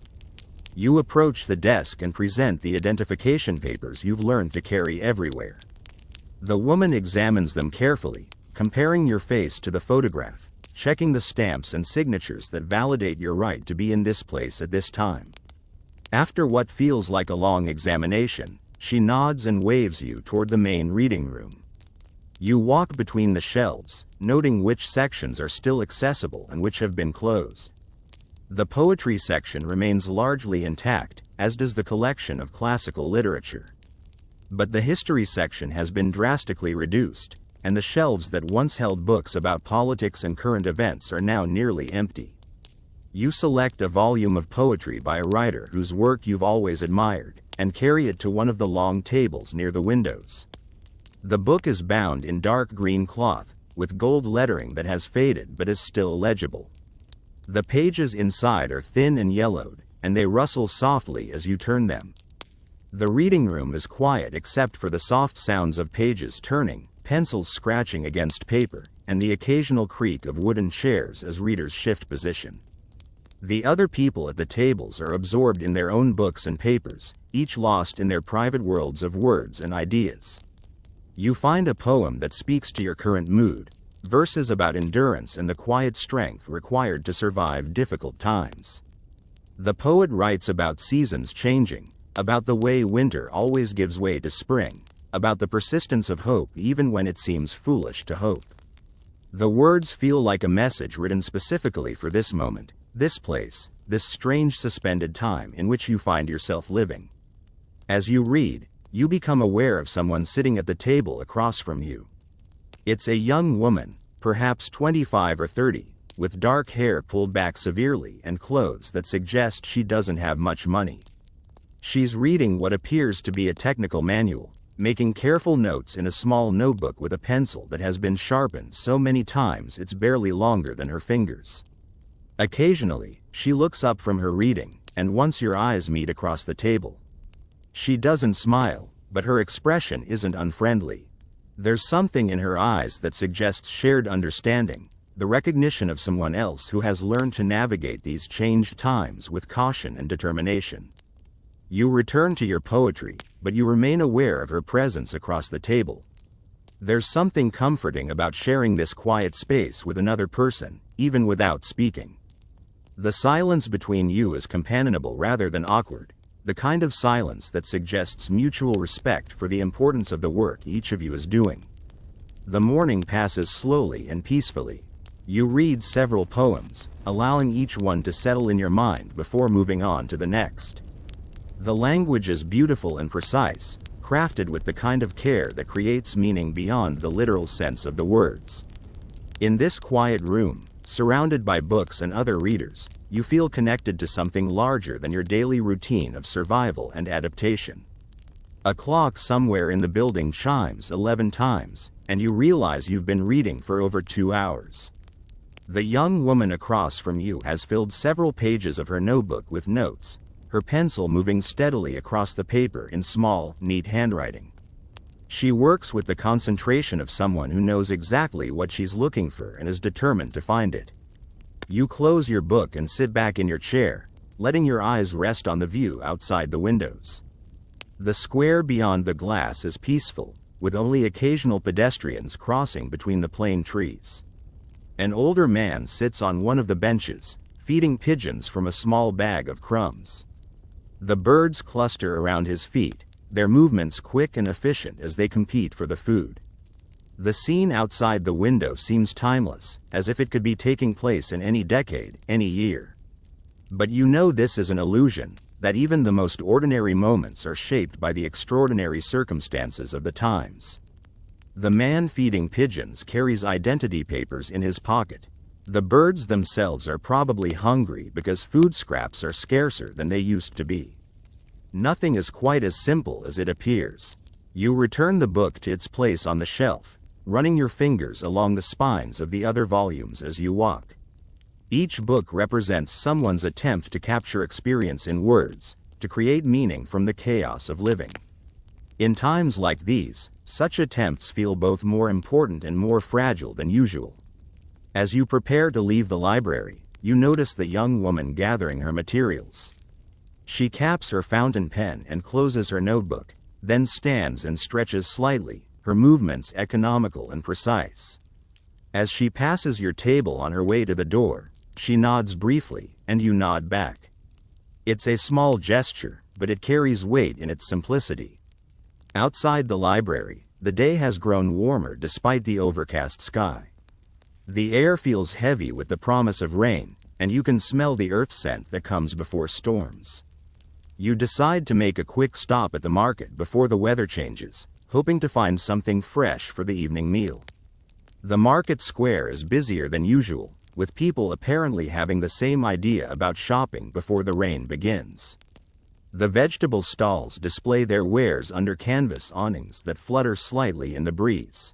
You approach the desk and present the identification papers you've learned to carry everywhere. The woman examines them carefully, comparing your face to the photograph, checking the stamps and signatures that validate your right to be in this place at this time. After what feels like a long examination, she nods and waves you toward the main reading room. You walk between the shelves, noting which sections are still accessible and which have been closed. The poetry section remains largely intact, as does the collection of classical literature. But the history section has been drastically reduced, and the shelves that once held books about politics and current events are now nearly empty. You select a volume of poetry by a writer whose work you've always admired, and carry it to one of the long tables near the windows. The book is bound in dark green cloth, with gold lettering that has faded but is still legible. The pages inside are thin and yellowed, and they rustle softly as you turn them. The reading room is quiet except for the soft sounds of pages turning, pencils scratching against paper, and the occasional creak of wooden chairs as readers shift position. The other people at the tables are absorbed in their own books and papers, each lost in their private worlds of words and ideas. You find a poem that speaks to your current mood, verses about endurance and the quiet strength required to survive difficult times. The poet writes about seasons changing, about the way winter always gives way to spring, about the persistence of hope even when it seems foolish to hope. The words feel like a message written specifically for this moment, this place, this strange suspended time in which you find yourself living. As you read, you become aware of someone sitting at the table across from you. It's a young woman, perhaps 25 or 30, with dark hair pulled back severely and clothes that suggest she doesn't have much money. She's reading what appears to be a technical manual, making careful notes in a small notebook with a pencil that has been sharpened so many times it's barely longer than her fingers. Occasionally, she looks up from her reading, and once your eyes meet across the table. She doesn't smile, but her expression isn't unfriendly. There's something in her eyes that suggests shared understanding, the recognition of someone else who has learned to navigate these changed times with caution and determination. You return to your poetry, but you remain aware of her presence across the table. There's something comforting about sharing this quiet space with another person, even without speaking. The silence between you is companionable rather than awkward, the kind of silence that suggests mutual respect for the importance of the work each of you is doing. The morning passes slowly and peacefully. You read several poems, allowing each one to settle in your mind before moving on to the next. The language is beautiful and precise, crafted with the kind of care that creates meaning beyond the literal sense of the words. In this quiet room, surrounded by books and other readers, you feel connected to something larger than your daily routine of survival and adaptation. A clock somewhere in the building chimes 11 times, and you realize you've been reading for over 2 hours. The young woman across from you has filled several pages of her notebook with notes, her pencil moving steadily across the paper in small, neat handwriting. She works with the concentration of someone who knows exactly what she's looking for and is determined to find it. You close your book and sit back in your chair, letting your eyes rest on the view outside the windows. The square beyond the glass is peaceful, with only occasional pedestrians crossing between the plane trees. An older man sits on one of the benches, feeding pigeons from a small bag of crumbs. The birds cluster around his feet, their movements quick and efficient as they compete for the food. The scene outside the window seems timeless, as if it could be taking place in any decade, any year. But you know this is an illusion, that even the most ordinary moments are shaped by the extraordinary circumstances of the times. The man feeding pigeons carries identity papers in his pocket. The birds themselves are probably hungry because food scraps are scarcer than they used to be. Nothing is quite as simple as it appears. You return the book to its place on the shelf, running your fingers along the spines of the other volumes as you walk. Each book represents someone's attempt to capture experience in words, to create meaning from the chaos of living. In times like these, such attempts feel both more important and more fragile than usual. As you prepare to leave the library, you notice the young woman gathering her materials. She caps her fountain pen and closes her notebook, then stands and stretches slightly, her movements economical and precise. As she passes your table on her way to the door, she nods briefly, and you nod back. It's a small gesture, but it carries weight in its simplicity. Outside the library, the day has grown warmer despite the overcast sky. The air feels heavy with the promise of rain, and you can smell the earth scent that comes before storms. You decide to make a quick stop at the market before the weather changes, hoping to find something fresh for the evening meal. The market square is busier than usual, with people apparently having the same idea about shopping before the rain begins. The vegetable stalls display their wares under canvas awnings that flutter slightly in the breeze.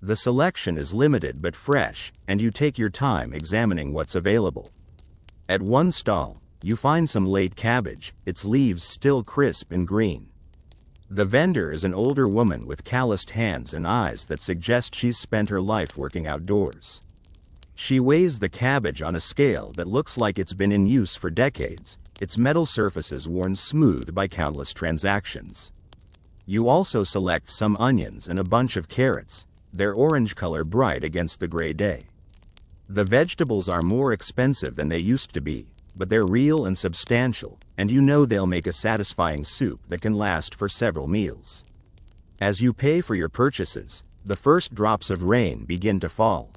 The selection is limited but fresh, and you take your time examining what's available. At one stall, you find some late cabbage, its leaves still crisp and green. The vendor is an older woman with calloused hands and eyes that suggest she's spent her life working outdoors. She weighs the cabbage on a scale that looks like it's been in use for decades, its metal surfaces worn smooth by countless transactions. You also select some onions and a bunch of carrots, their orange color bright against the gray day. The vegetables are more expensive than they used to be, but they're real and substantial, and you know they'll make a satisfying soup that can last for several meals. As you pay for your purchases, the first drops of rain begin to fall.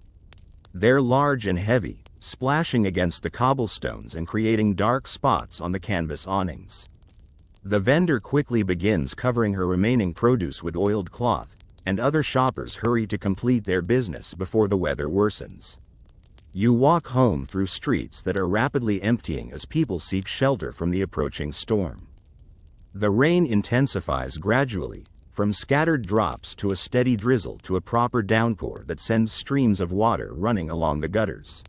They're large and heavy, splashing against the cobblestones and creating dark spots on the canvas awnings. The vendor quickly begins covering her remaining produce with oiled cloth, and other shoppers hurry to complete their business before the weather worsens. You walk home through streets that are rapidly emptying as people seek shelter from the approaching storm. The rain intensifies gradually, from scattered drops to a steady drizzle to a proper downpour that sends streams of water running along the gutters.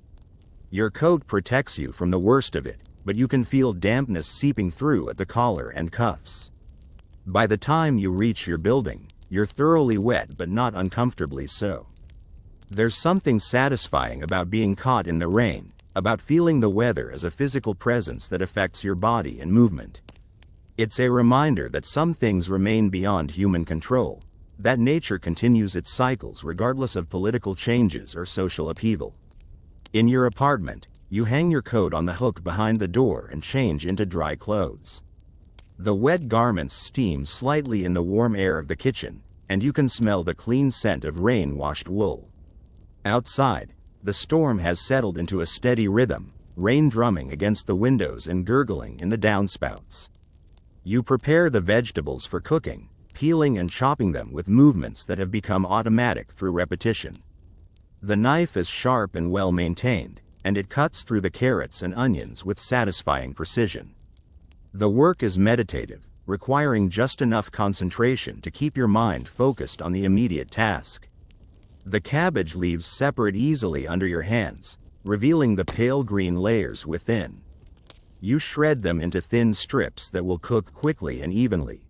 Your coat protects you from the worst of it, but you can feel dampness seeping through at the collar and cuffs. By the time you reach your building, you're thoroughly wet but not uncomfortably so. There's something satisfying about being caught in the rain, about feeling the weather as a physical presence that affects your body and movement. It's a reminder that some things remain beyond human control, that nature continues its cycles regardless of political changes or social upheaval. In your apartment, you hang your coat on the hook behind the door and change into dry clothes. The wet garments steam slightly in the warm air of the kitchen, and you can smell the clean scent of rain-washed wool. Outside, the storm has settled into a steady rhythm, rain drumming against the windows and gurgling in the downspouts. You prepare the vegetables for cooking, peeling and chopping them with movements that have become automatic through repetition. The knife is sharp and well maintained, and it cuts through the carrots and onions with satisfying precision. The work is meditative, requiring just enough concentration to keep your mind focused on the immediate task. The cabbage leaves separate easily under your hands, revealing the pale green layers within. You shred them into thin strips that will cook quickly and evenly.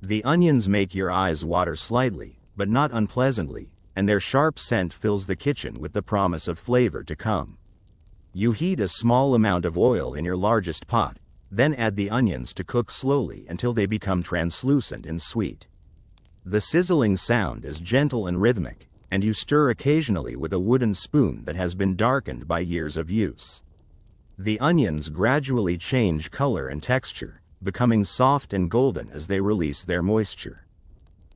The onions make your eyes water slightly, but not unpleasantly, and their sharp scent fills the kitchen with the promise of flavor to come. You heat a small amount of oil in your largest pot, then add the onions to cook slowly until they become translucent and sweet. The sizzling sound is gentle and rhythmic, and you stir occasionally with a wooden spoon that has been darkened by years of use. The onions gradually change color and texture, becoming soft and golden as they release their moisture.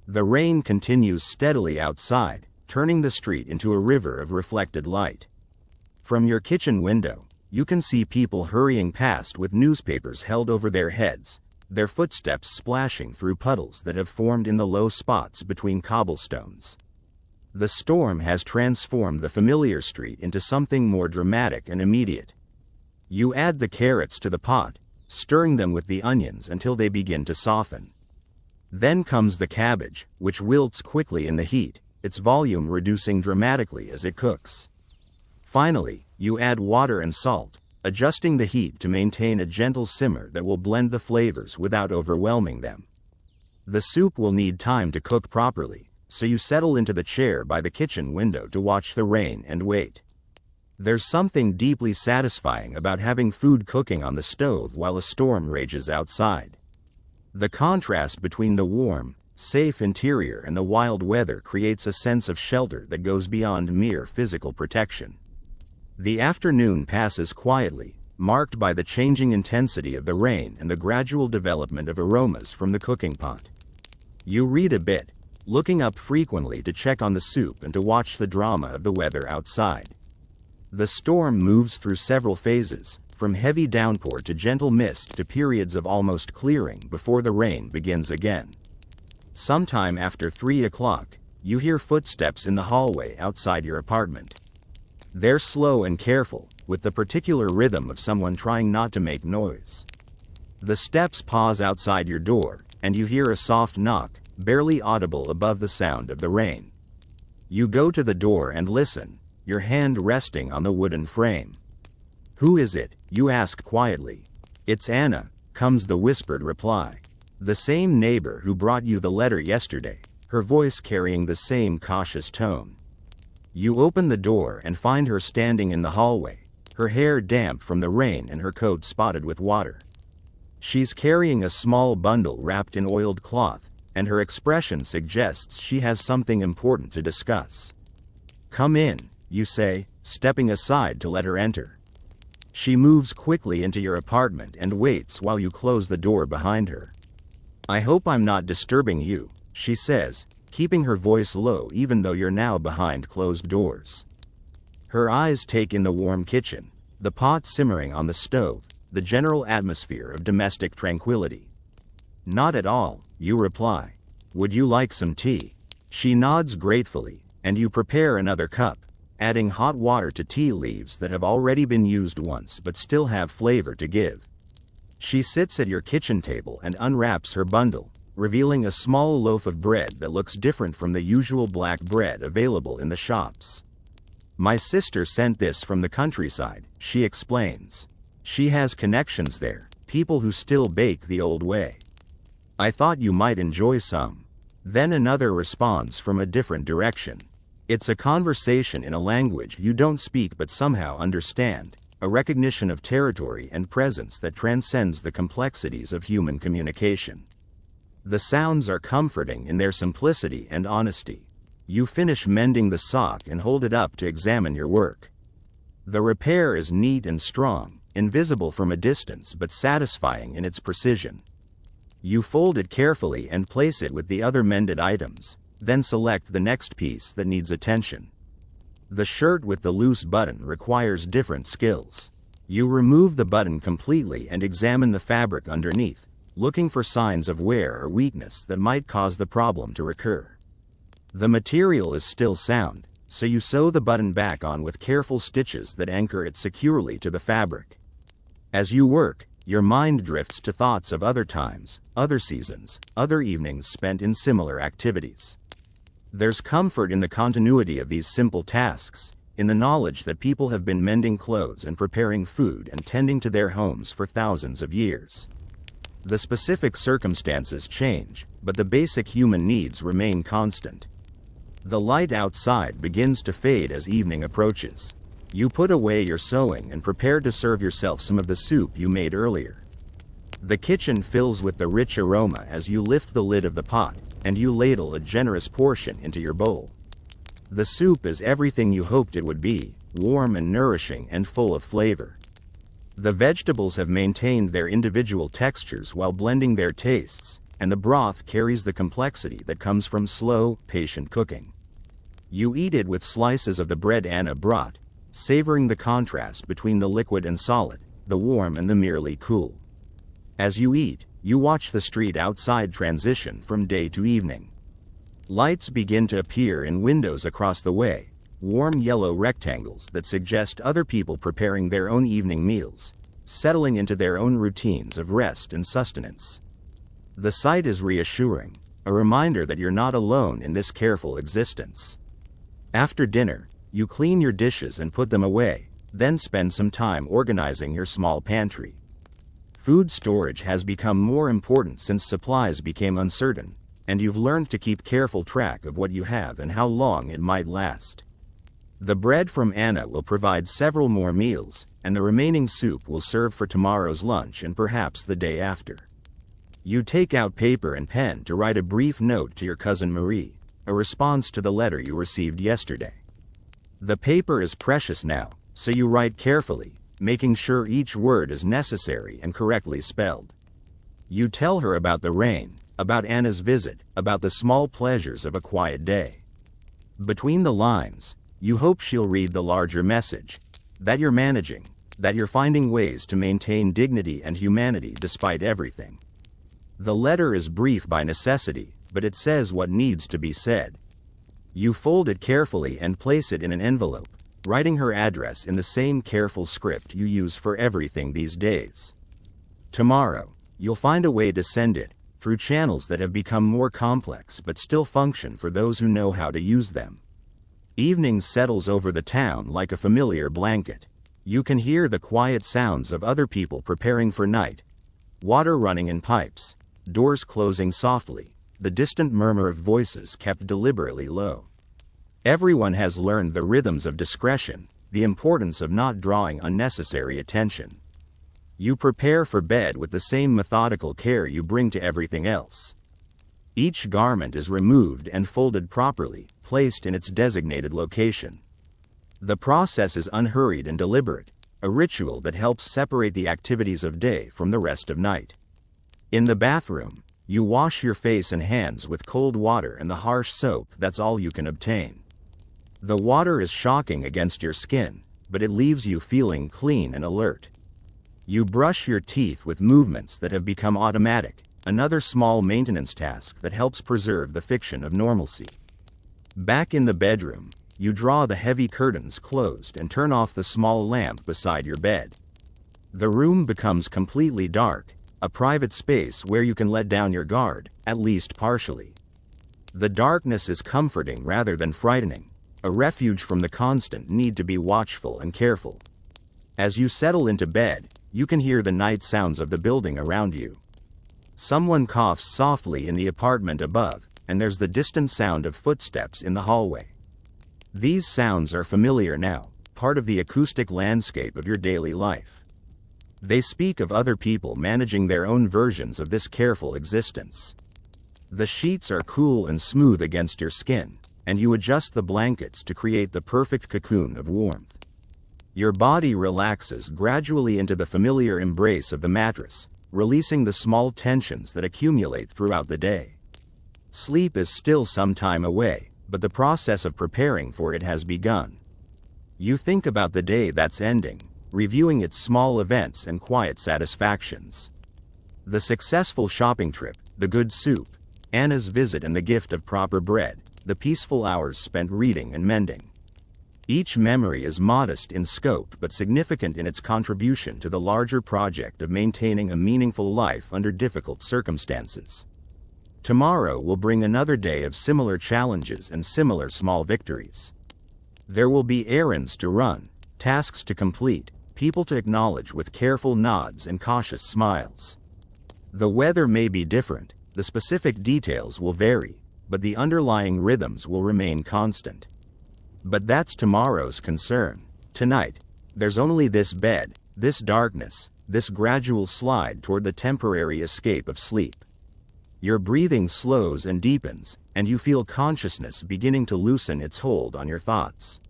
The rain continues steadily outside, turning the street into a river of reflected light. From your kitchen window, you can see people hurrying past with newspapers held over their heads, their footsteps splashing through puddles that have formed in the low spots between cobblestones. The storm has transformed the familiar street into something more dramatic and immediate. You add the carrots to the pot, stirring them with the onions until they begin to soften. Then comes the cabbage, which wilts quickly in the heat, its volume reducing dramatically as it cooks. Finally, you add water and salt, adjusting the heat to maintain a gentle simmer that will blend the flavors without overwhelming them. The soup will need time to cook properly, so you settle into the chair by the kitchen window to watch the rain and wait. There's something deeply satisfying about having food cooking on the stove while a storm rages outside. The contrast between the warm, safe interior and the wild weather creates a sense of shelter that goes beyond mere physical protection. The afternoon passes quietly, marked by the changing intensity of the rain and the gradual development of aromas from the cooking pot. You read a bit, looking up frequently to check on the soup and to watch the drama of the weather outside. The storm moves through several phases, from heavy downpour to gentle mist to periods of almost clearing before the rain begins again. Sometime after 3 o'clock, you hear footsteps in the hallway outside your apartment. They're slow and careful, with the particular rhythm of someone trying not to make noise. The steps pause outside your door, and you hear a soft knock, barely audible above the sound of the rain. You go to the door and listen, your hand resting on the wooden frame. "Who is it?" you ask quietly. "It's Anna," comes the whispered reply. "The same neighbor who brought you the letter yesterday," her voice carrying the same cautious tone. You open the door and find her standing in the hallway, her hair damp from the rain and her coat spotted with water. She's carrying a small bundle wrapped in oiled cloth, and her expression suggests she has something important to discuss. "Come in," you say, stepping aside to let her enter. She moves quickly into your apartment and waits while you close the door behind her. "I hope I'm not disturbing you," she says, keeping her voice low even though you're now behind closed doors. Her eyes take in the warm kitchen, the pot simmering on the stove, the general atmosphere of domestic tranquility. "Not at all," you reply. "Would you like some tea?" She nods gratefully, and you prepare another cup, adding hot water to tea leaves that have already been used once but still have flavor to give. She sits at your kitchen table and unwraps her bundle, revealing a small loaf of bread that looks different from the usual black bread available in the shops. "My sister sent this from the countryside," she explains. "She has connections there, people who still bake the old way. I thought you might enjoy some." Then another responds from a different direction. It's a conversation in a language you don't speak but somehow understand, a recognition of territory and presence that transcends the complexities of human communication. The sounds are comforting in their simplicity and honesty. You finish mending the sock and hold it up to examine your work. The repair is neat and strong, invisible from a distance but satisfying in its precision. You fold it carefully and place it with the other mended items, then select the next piece that needs attention. The shirt with the loose button requires different skills. You remove the button completely and examine the fabric underneath, looking for signs of wear or weakness that might cause the problem to recur. The material is still sound, so you sew the button back on with careful stitches that anchor it securely to the fabric. As you work, your mind drifts to thoughts of other times, other seasons, other evenings spent in similar activities. There's comfort in the continuity of these simple tasks, in the knowledge that people have been mending clothes and preparing food and tending to their homes for thousands of years. The specific circumstances change, but the basic human needs remain constant. The light outside begins to fade as evening approaches. You put away your sewing and prepare to serve yourself some of the soup you made earlier. The kitchen fills with the rich aroma as you lift the lid of the pot, and you ladle a generous portion into your bowl. The soup is everything you hoped it would be, warm and nourishing and full of flavor. The vegetables have maintained their individual textures while blending their tastes, and the broth carries the complexity that comes from slow, patient cooking. You eat it with slices of the bread Anna brought, savoring the contrast between the liquid and solid, the warm and the merely cool. As you eat, you watch the street outside transition from day to evening. Lights begin to appear in windows across the way, warm yellow rectangles that suggest other people preparing their own evening meals, settling into their own routines of rest and sustenance. The sight is reassuring, a reminder that you're not alone in this careful existence. After dinner, you clean your dishes and put them away, Then spend some time organizing your small pantry. Food storage has become more important since supplies became uncertain, and you've learned to keep careful track of what you have and how long it might last. The bread from Anna will provide several more meals, and the remaining soup will serve for tomorrow's lunch and perhaps the day after. You take out paper and pen to write a brief note to your cousin Marie, a response to the letter you received yesterday. The paper is precious now, so you write carefully, making sure each word is necessary and correctly spelled. You tell her about the rain, about Anna's visit, about the small pleasures of a quiet day. Between the lines, you hope she'll read the larger message, that you're managing, that you're finding ways to maintain dignity and humanity despite everything. The letter is brief by necessity, but it says what needs to be said. You fold it carefully and place it in an envelope, writing her address in the same careful script you use for everything these days. Tomorrow, you'll find a way to send it, through channels that have become more complex but still function for those who know how to use them. Evening settles over the town like a familiar blanket. You can hear the quiet sounds of other people preparing for night. Water running in pipes, doors closing softly, the distant murmur of voices kept deliberately low. Everyone has learned the rhythms of discretion, the importance of not drawing unnecessary attention. You prepare for bed with the same methodical care you bring to everything else. Each garment is removed and folded properly, placed in its designated location. The process is unhurried and deliberate, a ritual that helps separate the activities of day from the rest of night. In the bathroom, you wash your face and hands with cold water and the harsh soap that's all you can obtain. The water is shocking against your skin, but it leaves you feeling clean and alert. You brush your teeth with movements that have become automatic, another small maintenance task that helps preserve the fiction of normalcy. Back in the bedroom, you draw the heavy curtains closed and turn off the small lamp beside your bed. The room becomes completely dark, a private space where you can let down your guard, at least partially. The darkness is comforting rather than frightening, a refuge from the constant need to be watchful and careful. As you settle into bed, you can hear the night sounds of the building around you. Someone coughs softly in the apartment above, and there's the distant sound of footsteps in the hallway. These sounds are familiar now, part of the acoustic landscape of your daily life. They speak of other people managing their own versions of this careful existence. The sheets are cool and smooth against your skin, and you adjust the blankets to create the perfect cocoon of warmth. Your body relaxes gradually into the familiar embrace of the mattress, releasing the small tensions that accumulate throughout the day. Sleep is still some time away, but the process of preparing for it has begun. You think about the day that's ending, reviewing its small events and quiet satisfactions. The successful shopping trip, the good soup, Anna's visit and the gift of proper bread, the peaceful hours spent reading and mending. Each memory is modest in scope but significant in its contribution to the larger project of maintaining a meaningful life under difficult circumstances. Tomorrow will bring another day of similar challenges and similar small victories. There will be errands to run, tasks to complete, people to acknowledge with careful nods and cautious smiles. The weather may be different, the specific details will vary, but the underlying rhythms will remain constant. But that's tomorrow's concern. Tonight, there's only this bed, this darkness, this gradual slide toward the temporary escape of sleep. Your breathing slows and deepens, and you feel consciousness beginning to loosen its hold on your thoughts.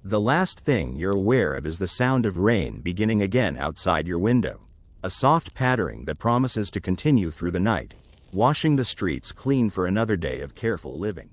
The last thing you're aware of is the sound of rain beginning again outside your window, a soft pattering that promises to continue through the night, washing the streets clean for another day of careful living.